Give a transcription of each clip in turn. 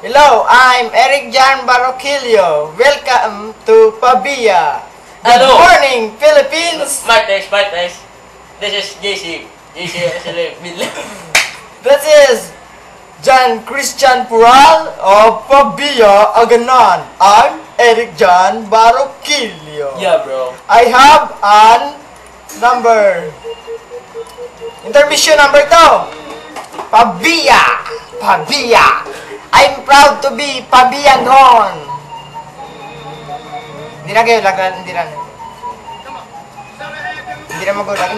Hello, I'm Eric Jan Barroquillo. Welcome to Pabia. Good Hello. morning, Philippines. Martes. This is JC. This is John Christian Pural of Pabia, Aganon. I'm Eric Jan Barroquillo. Yeah, bro. I have an number. Intermission number 2. Pabia. I'm proud to be Pabianon. Hindi na kayo laglan, hindi na magulag.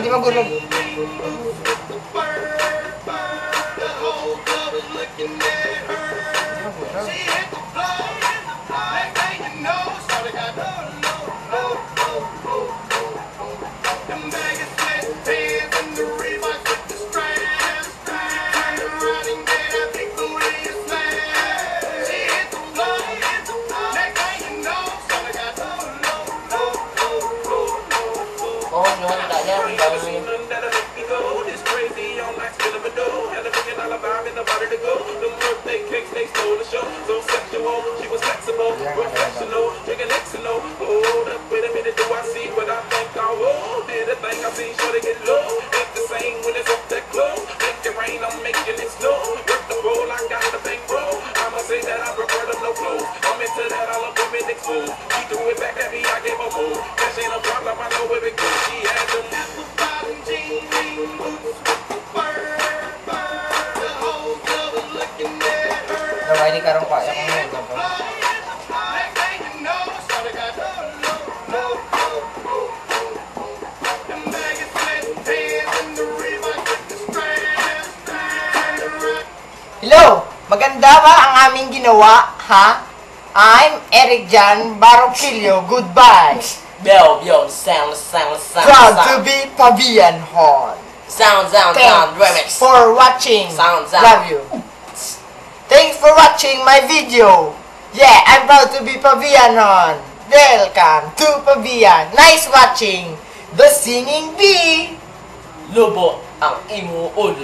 Ini karong pak yang ngomong apa? Hello! Maganda ba ang aming ginawa, ha? I'm Eric Jan Barroquillo. Goodbye. Sound. Proud to be Pabian Hall. Sound. Remix. For watching. Sound. Love you. Thanks for watching my video. Yeah, I'm proud to be Pabianon. Welcome to Pabian. Nice watching. The Singing Bee. Lobo ang imo ulo.